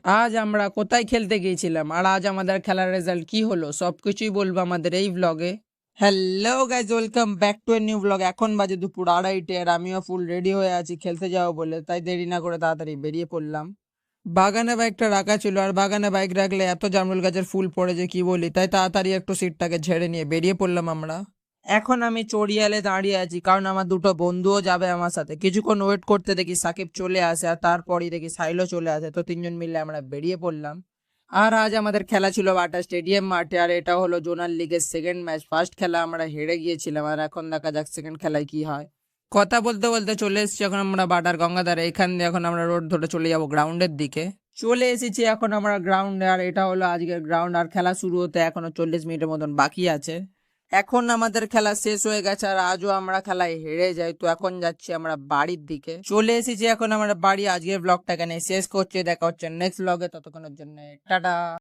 আজ আমরা কোথায় খেলতে গিয়েছিলাম আর আজ আমাদের খেলার রেজাল্ট কি হলো সবকিছুই বলবো আমাদের এই ব্লগে। Hello guys, welcome back to a new blog. এখন বাজে দুপুর 2:30 আর আমিও ফুল রেডি হয়ে আছি খেলতে যাবো বলে, তাই দেরি না করে তাড়াতাড়ি বেরিয়ে পড়লাম। বাগানে বাইকটা রাখা ছিল আর বাগানে বাইক রাখলে এত জামরুল গাছের ফুল পড়ে যে কি বলি, তাই তাড়াতাড়ি একটু সিটটাকে ঝেড়ে নিয়ে বেরিয়ে পড়লাম আমরা। এখন আমি চড়িয়ালে দাঁড়িয়ে আছি কারণ আমার দুটো বন্ধুও যাবে আমার সাথে। কিছুক্ষণ ওয়েট করতে দেখি সাকিব চলে আসে আর তারপরই দেখি সাইলও চলে আসে, তো তিনজন মিলে আমরা বেরিয়ে পড়লাম। আর আজ আমাদের খেলা ছিল বাটা স্টেডিয়াম মাঠে, আর এটা হলো জোনাল লিগের সেকেন্ড ম্যাচ। ফার্স্ট খেলা আমরা হেরে গিয়েছিলাম আর এখন দেখা যাক সেকেন্ড খেলায় কি হয়। কথা বলতে বলতে চলে এসেছি এখন আমরা বাটার গঙ্গাধারে। এখান দিয়ে এখন আমরা রোড ধরে চলে যাব গ্রাউন্ডের দিকে। চলে এসেছি এখন আমরা গ্রাউন্ডে, আর এটা হলো আজকের গ্রাউন্ড। আর খেলা শুরু হতে এখনো 40 মিনিটের মতন বাকি আছে। এখন আমাদের খেলা শেষ হয়ে গেছে আর আজও আমরা খেলায় হেরে যাই, তো এখন যাচ্ছি আমরা বাড়ির দিকে। চলে এসেছি এখন আমরা বাড়ি। আজকের ব্লগটা এখানে শেষ করছি, দেখা হচ্ছে নেক্সট ব্লগে। ততক্ষণের জন্য টাটা।